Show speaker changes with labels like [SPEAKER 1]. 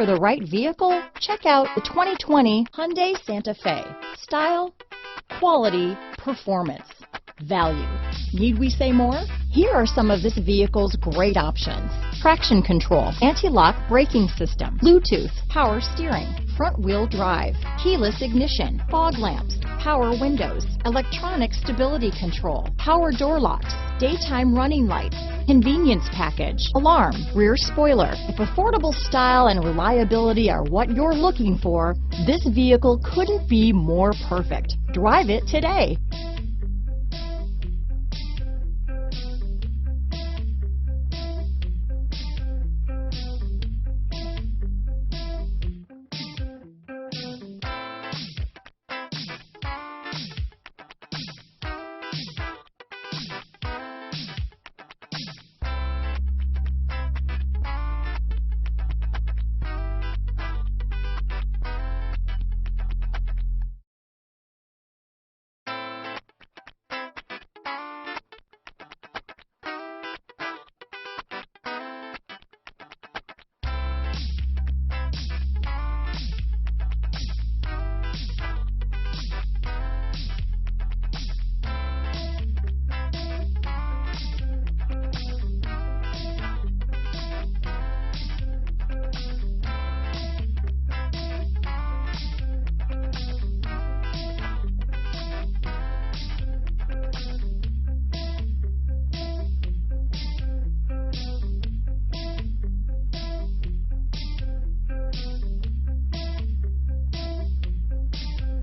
[SPEAKER 1] for the right vehicle? Check out the 2020 Hyundai Santa Fe. Style, quality, performance, value. Need we say more? Here are some of this vehicle's great options: traction control, anti-lock braking system, Bluetooth, power steering, front wheel drive, keyless ignition, fog lamps, power windows, electronic stability control, power door locks, daytime running lights, convenience package, alarm, rear spoiler. If affordable style and reliability are what you're looking for, this vehicle couldn't be more perfect. Drive it today.